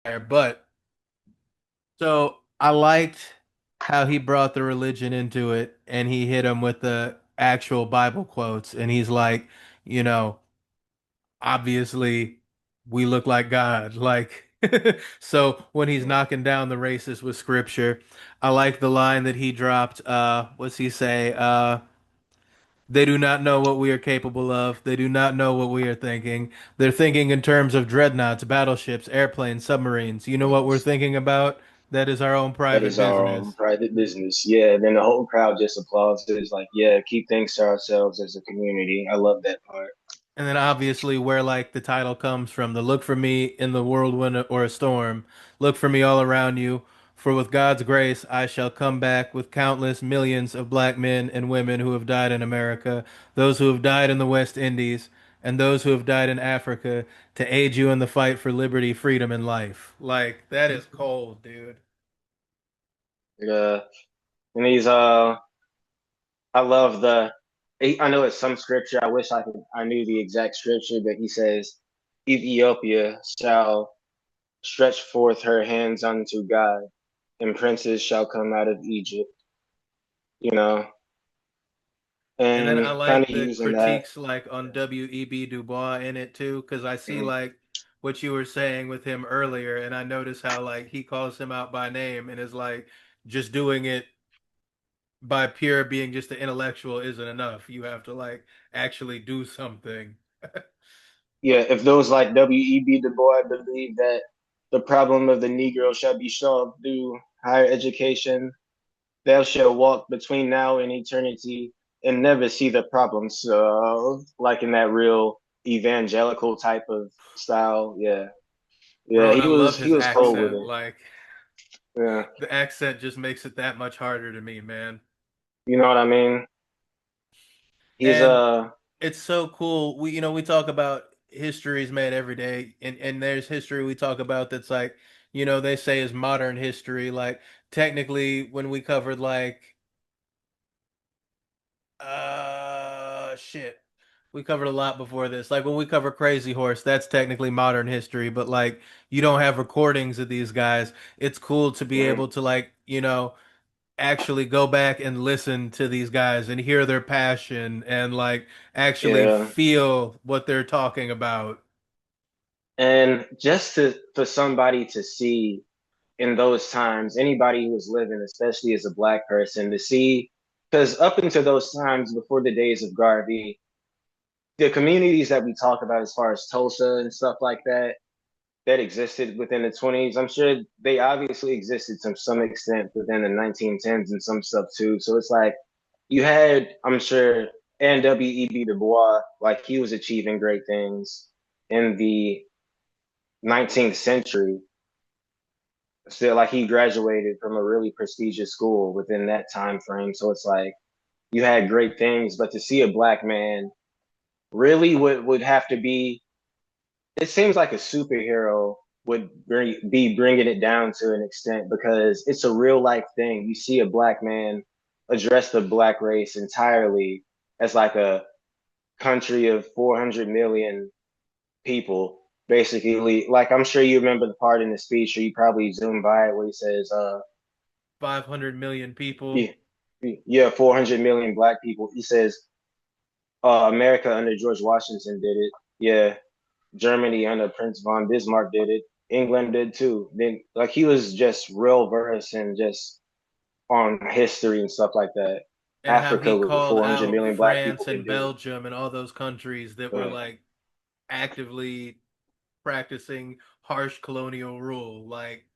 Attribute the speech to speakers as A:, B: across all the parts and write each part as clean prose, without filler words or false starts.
A: But so I liked how he brought the religion into it and he hit him with the actual Bible quotes. And he's like, you know, obviously we look like God. Like, so when he's knocking down the racist with scripture, I like the line that he dropped. What's he say? They do not know what we are capable of. They do not know what we are thinking. They're thinking in terms of dreadnoughts, battleships, airplanes, submarines. You know what we're
B: Yes.
A: thinking about? That is our own
B: That
A: private
B: is our
A: business.
B: private business. Yeah. Then the whole crowd just applauds. It's like, yeah, keep things to ourselves as a community. I love that part.
A: And then obviously where like the title comes from, the look for me in the whirlwind or a storm, look for me all around you, for with God's grace I shall come back with countless millions of black men and women who have died in America, those who have died in the West Indies, and those who have died in Africa to aid you in the fight for liberty, freedom, and life. Like that is cold, dude.
B: Yeah. And I love I know it's some scripture. I knew the exact scripture, but he says, Ethiopia shall stretch forth her hands unto God, and princes shall come out of Egypt, you know,
A: And then I
B: and kind
A: like
B: of
A: the
B: using that.
A: critiques like on W.E.B. Du Bois in it too, because I see
B: Mm.
A: like what you were saying with him earlier, and I notice how like he calls him out by name and is like just doing it by pure being just an intellectual isn't enough. You have to like actually do something.
B: Yeah, if those like W.E.B. Du Bois believe that the problem of the Negro shall be solved through higher education, thou shalt walk between now and eternity and never see the problem solved, like in that real evangelical type of style. Yeah, yeah,
A: Bro, and I love
B: he
A: his
B: was cold with
A: accent.
B: it.
A: Like
B: Yeah,
A: the accent just makes it that much harder to me, man.
B: you know what I mean? He's
A: And it's so cool. We talk about histories made every day, and there's history we talk about that's like, they say is modern history. Like technically, when we covered like, shit, we covered a lot before this. Like when we cover Crazy Horse, that's technically modern history, but like you don't have recordings of these guys. It's cool to be
B: mhm.
A: able to like, actually go back and listen to these guys and hear their passion and like actually
B: Yeah,
A: feel what they're talking about.
B: and just to for somebody to see in those times, anybody who was living, especially as a black person, to see, because up until those times, before the days of Garvey, the communities that we talk about, as far as Tulsa and stuff like that, that existed within the 20s, I'm sure they obviously existed to some extent within the 1910s and some stuff too. So it's like you had, I'm sure, and W.E.B. Du Bois, like he was achieving great things in the 19th century. Still, like he graduated from a really prestigious school within that time frame. So it's like you had great things, but to see a black man really would have to be. It seems like a superhero be bringing it down to an extent because it's a real life thing. You see a black man address the black race entirely as like a country of 400 million people, basically. Like I'm sure you remember the part in the speech, or you probably zoomed by it where he says,
A: 500 million
B: yeah,
A: people.
B: yeah, 400 million black people. He says, America under George Washington did it. Yeah, Germany under Prince von Bismarck did it. England did too. Then like he was just real versed and just on history and stuff like that.
A: And how
B: Africa
A: he
B: with
A: called
B: 400
A: out
B: million black people
A: France
B: could
A: and
B: do
A: Belgium and all those countries that
B: it.
A: were like actively practicing harsh colonial rule. Like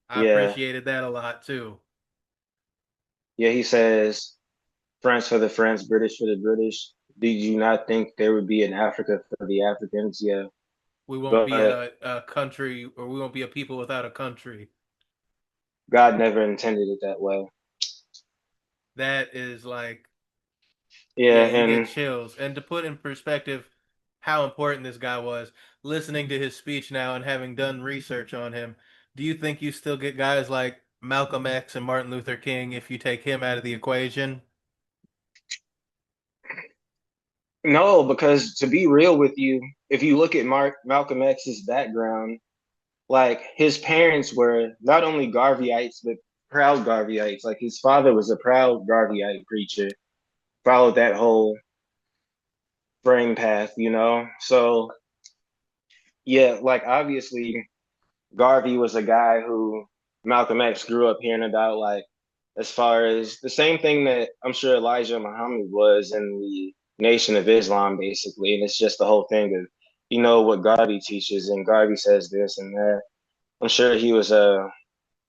A: I
B: Yeah,
A: appreciated that a lot too.
B: yeah. He says France for the French, British for the British. Did you not think there would be an Africa for the Africans? Yeah,
A: We won't be
B: but
A: a country, or we won't be a people without a country.
B: God never intended it that way.
A: That is like,
B: Yeah,
A: yeah, you get
B: and
A: chills. And to put in perspective how important this guy was, listening to his speech now and having done research on him, do you think you still get guys like Malcolm X and Martin Luther King if you take him out of the equation?
B: no, because to be real with you, if you look at Malcolm X's background, like his parents were not only Garveyites but proud Garveyites. Like his father was a proud Garveyite preacher, followed that whole frame path, you know. So yeah, like obviously Garvey was a guy who Malcolm X grew up hearing about, like as far as the same thing that I'm sure Elijah Muhammad was in the Nation of Islam, basically. And it's just the whole thing of, you know, what Garvey teaches, and Garvey says this and that. I'm sure he was a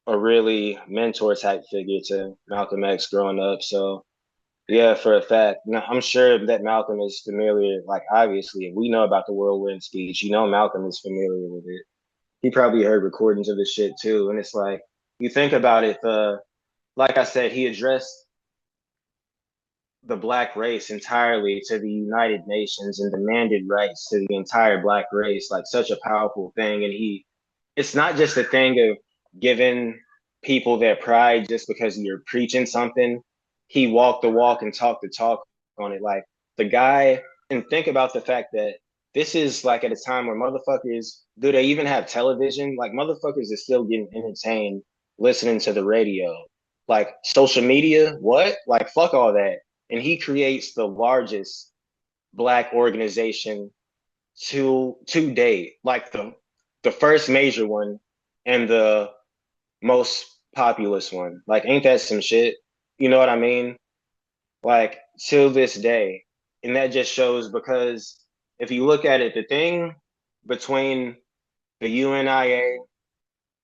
B: really mentor type figure to Malcolm X growing up. So yeah, for a fact. Now, I'm sure that Malcolm is familiar, like obviously, if we know about the whirlwind speech, you know Malcolm is familiar with it. He probably heard recordings of the shit too. And it's like you think about it, like I said, he addressed the black race entirely to the United Nations and demanded rights to the entire black race, like such a powerful thing. And it's not just a thing of giving people their pride just because you're preaching something. He walked the walk and talked the talk on it. Like the guy, and think about the fact that this is like at a time where motherfuckers, do they even have television? Like motherfuckers are still getting entertained listening to the radio. Like social media, what? Like fuck all that. And he creates the largest black organization to date, like the first major one and the most populous one. Like, ain't that some shit? You know what I mean? Like, till this day. And that just shows because if you look at it, the thing between the UNIA,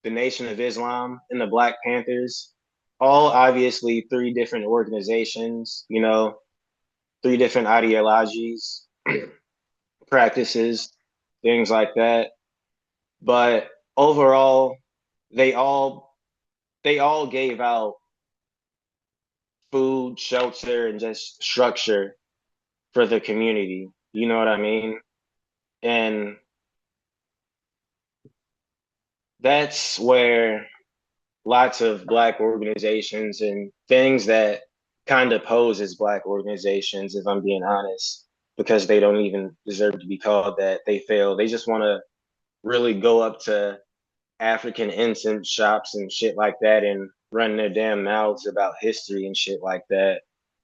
B: the Nation of Islam, and the Black Panthers, all obviously three different organizations, you know, three different ideologies, practices, things like that. But overall, they all they all gave out food, shelter, and just structure for the community. You know what I mean? And that's where lots of black organizations and things that kind of pose as black organizations, if I'm being honest, because they don't even deserve to be called that, they fail. They just want to really go up to African incense shops and shit like that and run their damn mouths about history and shit like that.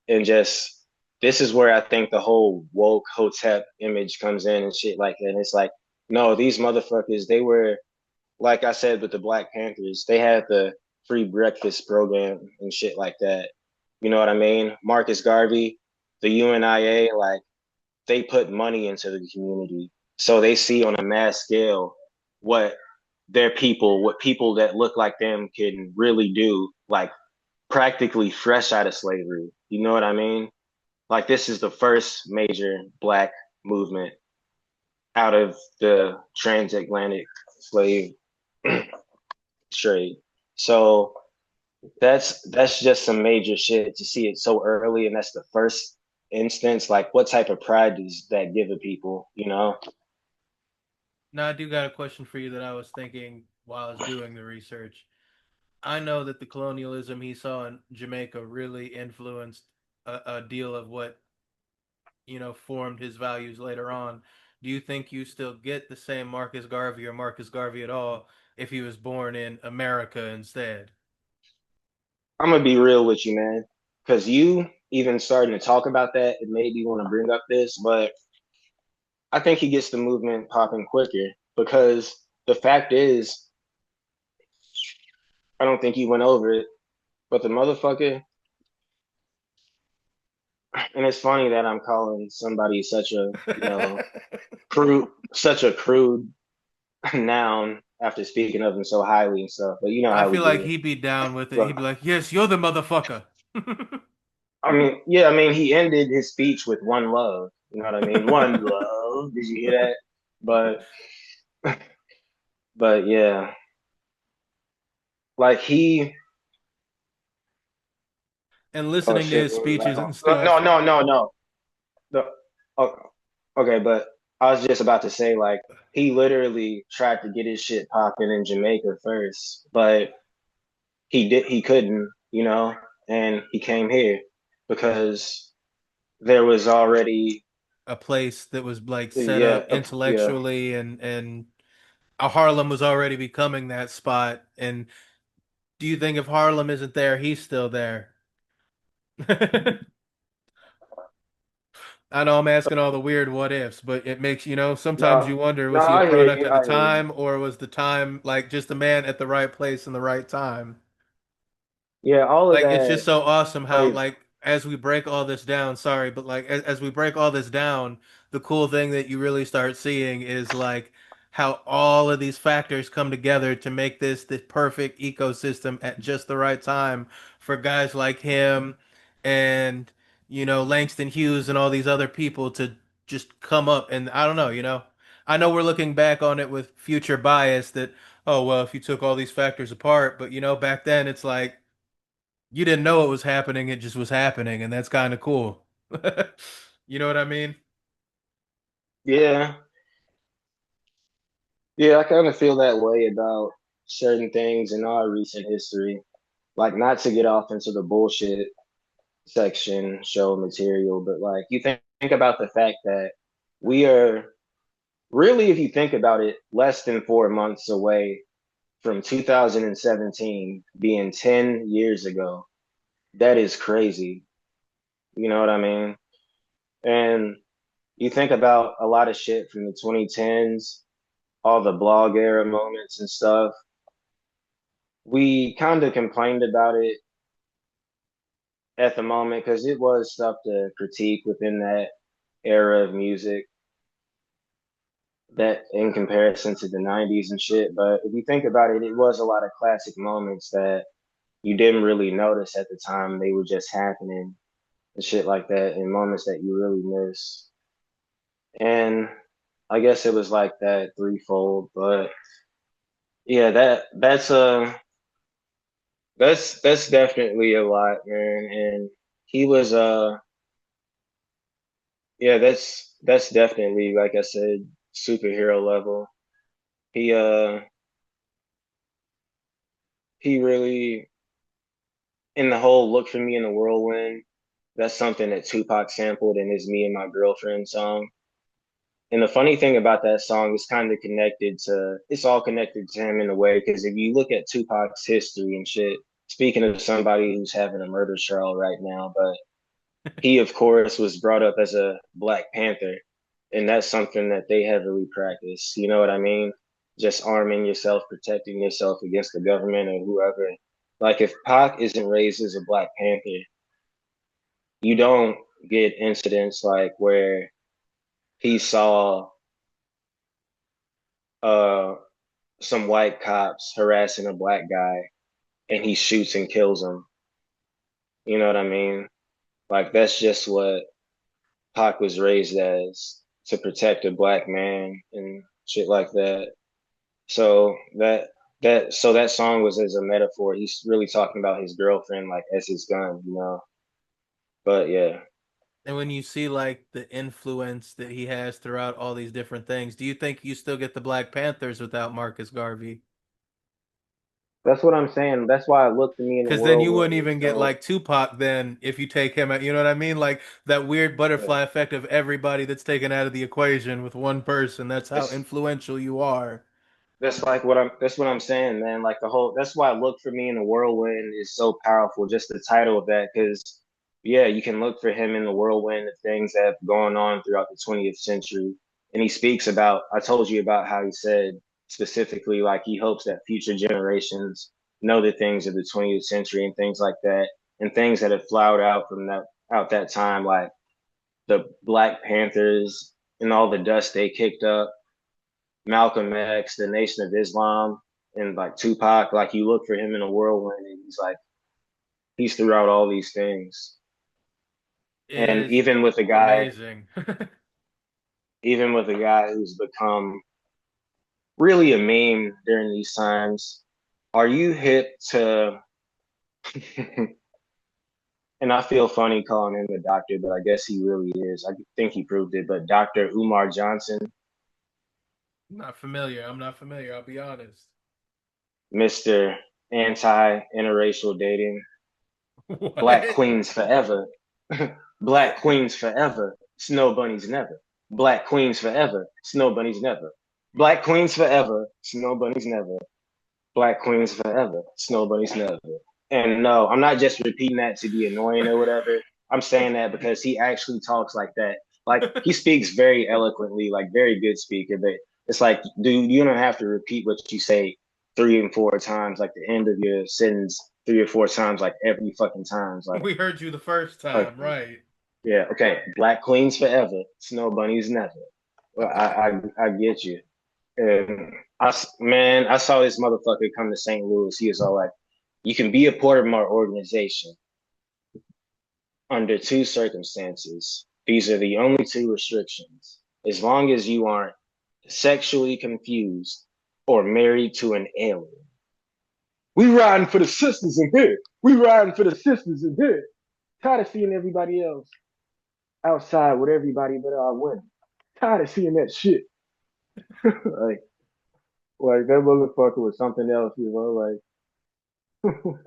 B: And just this is where I think the whole woke hotep image comes in and shit like that. And it's like, no, these motherfuckers, they were like I said with the Black Panthers, they had the free breakfast program and shit like that. You know what I mean? Marcus Garvey, the UNIA, like they put money into the community. So they see on a mass scale what their people, what people that look like them can really do, like practically fresh out of slavery. You know what I mean? Like this is the first major black movement out of the transatlantic slave trade. So that's just some major shit to see it so early, and that's the first instance. Like, what type of pride does that give a people? You know?
A: Now, I do got a question for you that I was thinking while I was doing the research. I know that the colonialism he saw in Jamaica really influenced a deal of what, formed his values later on. Do you think you still get the same Marcus Garvey or Marcus Garvey at all if he was born in America instead?
B: I'm gonna be real with you, man, because you even starting to talk about that, it made me want to bring up this, but I think he gets the movement popping quicker because the fact is, I don't think he went over it, but the motherfucker, and it's funny that I'm calling somebody such a, such a crude noun after speaking of him so highly and stuff, but you know
A: I
B: how we
A: feel like
B: do.
A: he'd be down with it.
B: But
A: He'd be like, "Yes, you're the motherfucker."
B: I mean, yeah, I mean, he ended his speech with one love. You know what I mean? One love. Did you hear that? But, but yeah, like he.
A: And
B: Oh
A: listening to
B: shit!
A: his
B: What was I
A: speeches
B: going?
A: and
B: No,
A: stuff.
B: no, no, no, no. The, oh, okay, but I was just about to say, like, he literally tried to get his shit popping in Jamaica first, but he couldn't, you know, and he came here because there was already
A: A place that was like set
B: yeah
A: up
B: yeah
A: intellectually and Harlem was already becoming that spot. And do you think if Harlem isn't there, he's still there? I know I'm asking all the weird what ifs, but it makes, sometimes
B: No,
A: you wonder,
B: no,
A: was he a
B: I hear
A: product
B: you.
A: of the
B: I hear you.
A: time, or was the time like just a man at the right place in the right time?
B: Yeah, all of
A: Like it's
B: that
A: just so awesome how
B: plays.
A: like as we break all this down, sorry, but like as we break all this down, the cool thing that you really start seeing is like how all of these factors come together to make this perfect ecosystem at just the right time for guys like him and Langston Hughes and all these other people to just come up. And I don't know, I know we're looking back on it with future bias that, oh well, if you took all these factors apart, but back then it's like you didn't know it was happening, it just was happening, and that's kind of cool. You know what I mean?
B: Yeah, yeah, I kind of feel that way about certain things in our recent history. Like, not to get off into the bullshit section, show material, but like, you think about the fact that we are really, if you think about it, less than 4 months away from 2017 being 10 years ago. That is crazy. You know what I mean? And you think about a lot of shit from the 2010s, all the blog era moments and stuff. We kind of complained about it at the moment because it was stuff to critique within that era of music that in comparison to the 90s and shit. But if you think about it, it was a lot of classic moments that you didn't really notice at the time. They were just happening and shit like that, and moments that you really miss. And I guess it was like that threefold. But yeah, that's definitely a lot, man. And he was yeah, that's definitely, like I said, superhero level. He uh he really, in the whole "Look for Me in the Whirlwind," that's something that Tupac sampled in his "Me and My Girlfriend" song. And the funny thing about that song is kind of connected to, it's all connected to him in a way, because if you look at Tupac's history and shit, speaking of somebody who's having a murder trial right now, but he, of course, was brought up as a Black Panther. And that's something that they heavily practice. You know what I mean? Just arming yourself, protecting yourself against the government or whoever. Like, if Pac isn't raised as a Black Panther, you don't get incidents like where he saw uh some white cops harassing a black guy and he shoots and kills him. You know what I mean? Like, that's just what Pac was raised as, to protect a black man and shit like that. So that song was as a metaphor. He's really talking about his girlfriend like as his gun, you know. But yeah,
A: And when you see like the influence that he has throughout all these different things, do you think you still get the Black Panthers without Marcus Garvey?
B: that's what I'm saying. That's why Look to Me in the
A: Because then you wouldn't
B: Whirlwind is
A: even get
B: so.
A: like Tupac then if you take him out. You know what I mean? Like that weird
B: Yeah.
A: butterfly effect of everybody that's taken out of the equation with one person. That's how
B: It's
A: influential you are.
B: That's what I'm saying, man. Like, the whole, that's why Look for Me in the Whirlwind is so powerful, just the title of that, because yeah, you can look for him in the whirlwind of things that have gone on throughout the 20th century. And he speaks about, I told you about how he said specifically, like, he hopes that future generations know the things of the 20th century and things like that, and things that have flowered out from that time, like the Black Panthers and all the dust they kicked up, Malcolm X, the Nation of Islam, and like Tupac. Like, you look for him in a whirlwind, and he's throughout all these things.
A: It
B: And
A: is amazing.
B: even with a guy who's become really a meme during these times, are you hip to? And I feel funny calling him a doctor, but I guess he really is. I think he proved it. But Dr. Umar Johnson,
A: I'm not familiar. I'm not familiar. I'll be honest.
B: Mr. Anti-interracial dating, Black
A: What?
B: Queens forever, Black Queens forever, Snow Bunnies never, Black Queens forever, Snow Bunnies never. Black queens forever, snow bunnies never. Black queens forever, snow bunnies never. And no, I'm not just repeating that to be annoying or whatever. I'm saying that because he actually talks like that. Like he speaks very eloquently, like very good speaker. But it's like, dude, you don't have to repeat what you say 3 and 4 times, like the end of your sentence 3 or 4 times, like every fucking times.
A: We heard you the first
B: Like
A: time, right?
B: yeah, okay. Black queens forever, snow bunnies never. Well, I get you. And man, I saw this motherfucker come to St. Louis. He was all like, "You can be a part of my organization under two circumstances. These are the only two restrictions. As long as you aren't sexually confused or married to an alien. We riding for the sisters in here. We riding for the sisters in here. Tired of seeing everybody else outside with everybody but our women. Tired of seeing that shit. like, like that motherfucker was something else, you know. Like,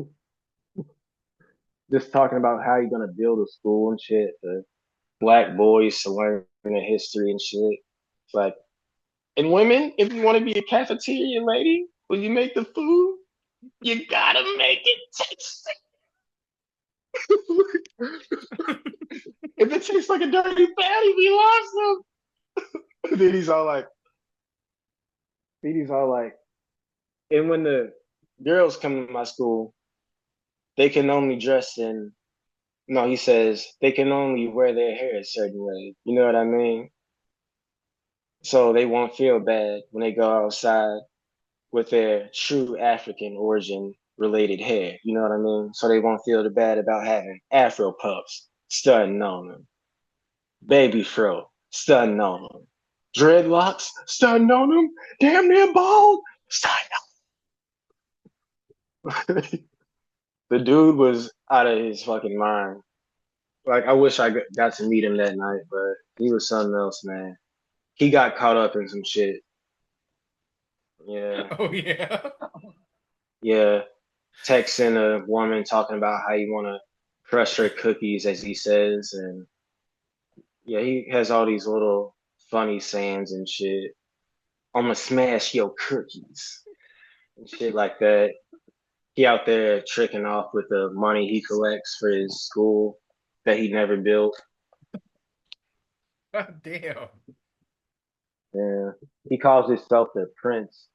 B: just talking about how you're gonna build a school and shit for black boys to learn the history and shit. It's like, and women, if you want to be a cafeteria lady, when you make the food, you gotta make it taste. If it tastes like a dirty patty, we lost them. then he's all like, then he's all like, and when the girls come to my school, they can only dress in. No, he says they can only wear their hair a certain way. You know what I mean? So they won't feel bad when they go outside with their true African origin related hair. You know what I mean? So they won't feel the bad about having Afro puffs stunting on them, baby fro stunting on them, dreadlocks stunting on them, damn near bald stunting on them. The dude was out of his fucking mind. Like I wish I got to meet him that night, but he was something else, man. He got caught up in some shit. Yeah,
A: Oh yeah.
B: yeah. Texting a woman talking about how you want to crush her cookies, as he says, and yeah, he has all these little funny sayings and shit. I'm gonna smash your cookies and shit like that. He out there tricking off with the money he collects for his school that he never built.
A: God damn.
B: Yeah, he calls himself the Prince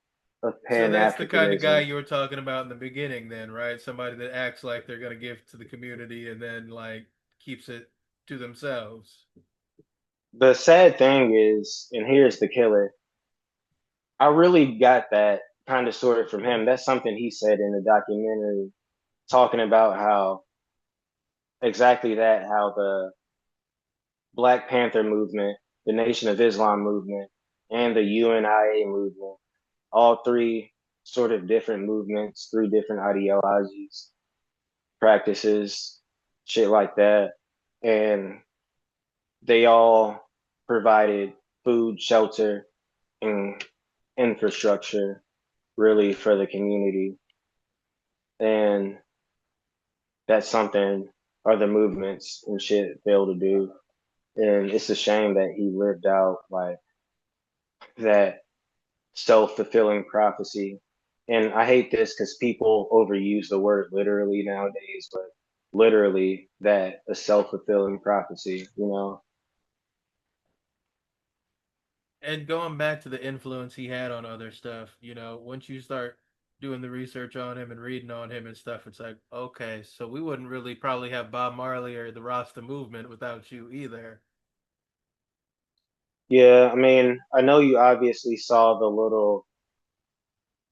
B: of
A: So
B: Pan
A: that's the kind of guy
B: Africanism.
A: you were talking about in the beginning, then, right? Somebody that acts like they're gonna give to the community and then like keeps it to themselves.
B: The sad thing is, and here's the killer, I really got that kind of sort of from him. That's something he said in the documentary, talking about how exactly that, how the Black Panther movement, the Nation of Islam movement, and the UNIA movement, all three sort of different movements, three different ideologies, practices, shit like that. And they all provided food, shelter, and infrastructure really for the community. And that's something other movements and shit fail to do. And it's a shame that he lived out like that self-fulfilling prophecy. And I hate this because people overuse the word literally nowadays, but literally that a self-fulfilling prophecy, you know?
A: And going back to the influence he had on other stuff, once you start doing the research on him and reading on him and stuff, it's like, okay, so we wouldn't really probably have Bob Marley or the Rasta movement without you either.
B: Yeah, I mean, I know you obviously saw the little,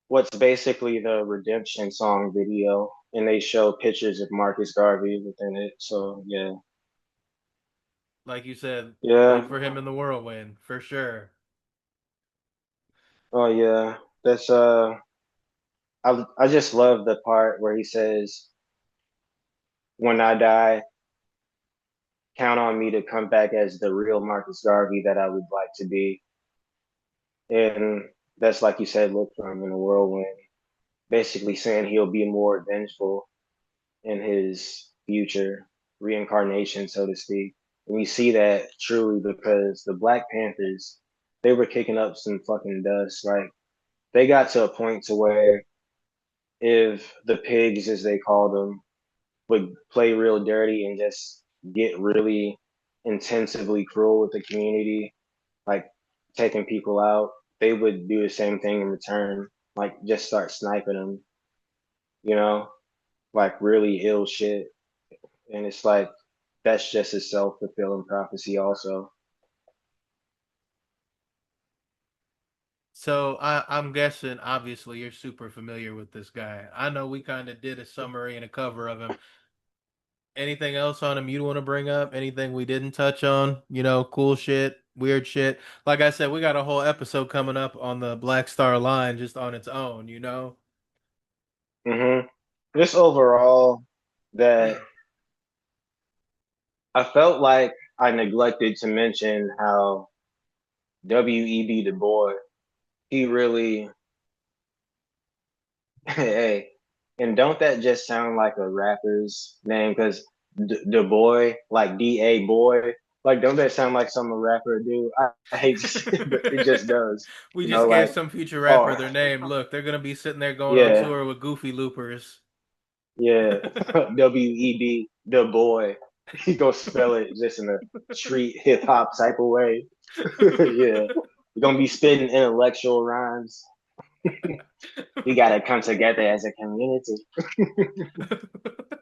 B: what's basically the redemption song video, and they show pictures of Marcus Garvey within it. So yeah,
A: Like you said,
B: yeah,
A: look for him in the whirlwind for sure.
B: oh yeah. That's I just love the part where he says, "When I die, count on me to come back as the real Marcus Garvey that I would like to be." And that's like you said, look for him in a whirlwind, basically saying he'll be more vengeful in his future reincarnation, so to speak. And we see that truly because the Black Panthers, they were kicking up some fucking dust. Like they got to a point to where if the pigs, as they called them, would play real dirty and just get really intensively cruel with the community, like taking people out, they would do the same thing in return, like just start sniping them, you know, like really ill shit. And it's like that's just a self-fulfilling prophecy also.
A: So I'm guessing, obviously, you're super familiar with this guy. I know we kind of did a summary and a cover of him. Anything else on him you'd want to bring up? Anything we didn't touch on? Cool shit, weird shit. Like I said, we got a whole episode coming up on the Black Star Line just on its own.
B: hmm Just overall, that I felt like I neglected to mention how W.E.B. Du Bois, he really, hey, and don't that just sound like a rapper's name? Because Du Bois, like D.A. Boy, like don't that sound like some rapper do? I hate to say it, but it just does.
A: We
B: You know,
A: just gave
B: like,
A: some future
B: oh,
A: rapper their name. Look, they're gonna be sitting there going on
B: yeah,
A: tour with Goofy Loopers.
B: yeah, W.E.B. Du Bois. He go spell it just in a street hip hop type of way. Yeah. We're gonna be spitting intellectual rhymes. We gotta come together as a community.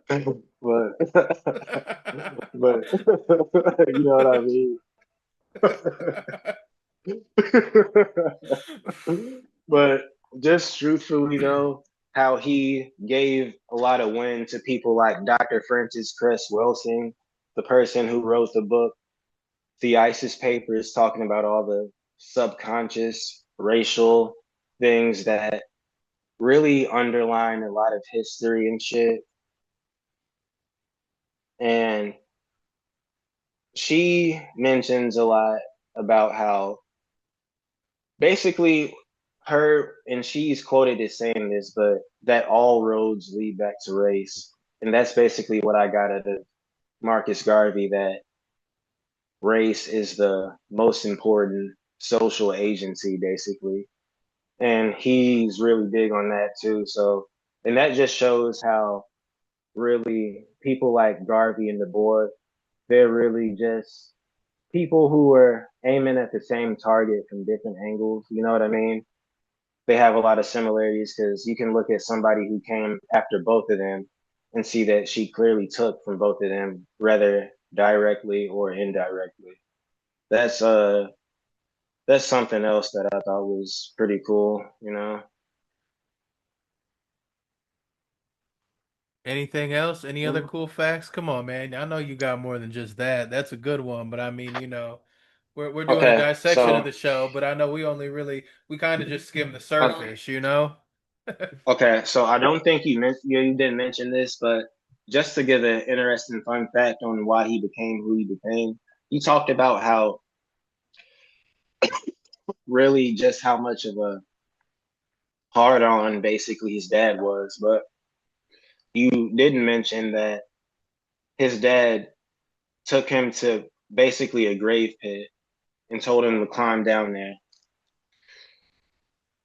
B: But but you know what I mean? But just truthfully though, how he gave a lot of win to people like Dr. Francis Cress Wilson, the person who wrote the book The ISIS Papers, talking about all the subconscious racial things that really underline a lot of history and shit. And she mentions a lot about how basically her, and she's quoted as saying this, but that all roads lead back to race. And that's basically what I got out of Marcus Garvey, that race is the most important social agency, basically. And he's really big on that too. So, and that just shows how really people like Garvey and the board, they're really just people who are aiming at the same target from different angles. You know what I mean? They have a lot of similarities because you can look at somebody who came after both of them and see that she clearly took from both of them, whether directly or indirectly. That's uh that's something else that I thought was pretty cool, you know.
A: Anything else? Any other cool facts? Come on, man. I know you got more than just that. That's a good one, but I mean, we're doing a
B: Okay,
A: dissection of
B: so
A: the show, but I know we kind of just skimmed the
B: uh,
A: surface.
B: okay, so I don't think you didn't mention this, but just to give an interesting fun fact on why he became who he became, he talked about how really just how much of a hard on basically his dad was, but you didn't mention that his dad took him to basically a grave pit and told him to climb down there.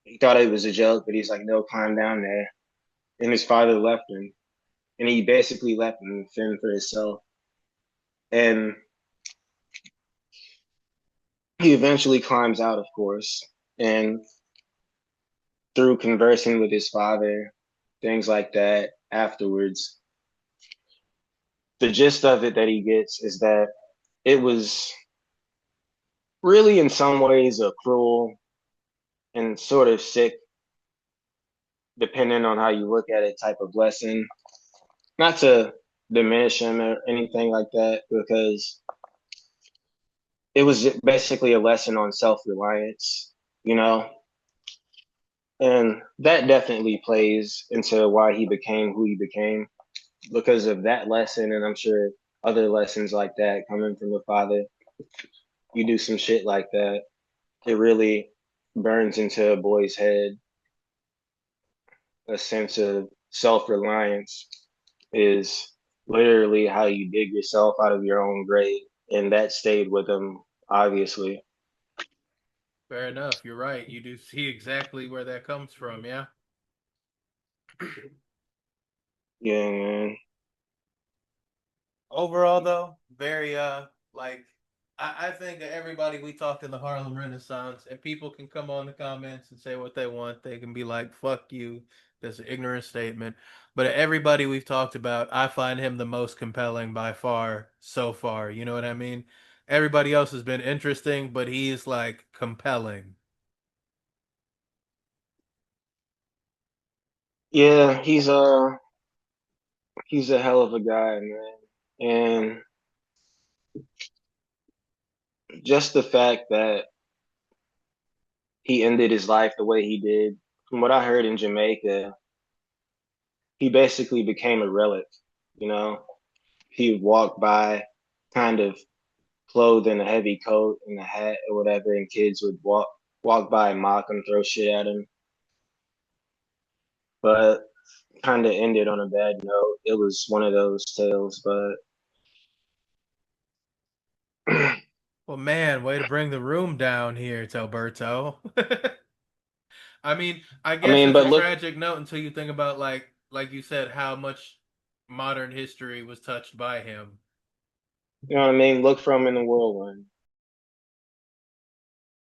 B: He thought it was a joke, but he's like, no, climb down there. And his father left him, and he basically left him to fend for himself. And he eventually climbs out, of course, and through conversing with his father, things like that afterwards, the gist of it that he gets is that it was really, in some ways, a cruel and sort of sick, depending on how you look at it, type of lesson. Not to diminish him or anything like that, because it was basically a lesson on self-reliance, you know, and that definitely plays into why he became who he became because of that lesson, and I'm sure other lessons like that coming from a father. You do some shit like that, it really burns into a boy's head. A sense of self-reliance is literally how you dig yourself out of your own grave, and that stayed with him, obviously.
A: Fair enough. You're right. You do see exactly where that comes from. Yeah.
B: Yeah, man.
A: Overall, though, very like I think that everybody we talked in the Harlem Renaissance, and people can come on the comments and say what they want. They can be like, "Fuck you." That's an ignorant statement. But everybody we've talked about, I find him the most compelling by far so far. You know what I mean? Everybody else has been interesting, but he's like compelling.
B: Yeah, he's a hell of a guy, man. And just the fact that he ended his life the way he did, from what I heard in Jamaica, he basically became a relic, you know? He would walk by kind of clothed in a heavy coat and a hat or whatever, and kids would walk by and mock him, throw shit at him. But kind of ended on a bad note. It was one of those tales, but
A: Well, man, way to bring the room down here, Telberto. I mean, I
B: I
A: guess
B: mean,
A: it's
B: but
A: a
B: look,
A: tragic note until you think about like you said, how much modern history was touched by him.
B: you know what I mean? Look from in the whirlwind.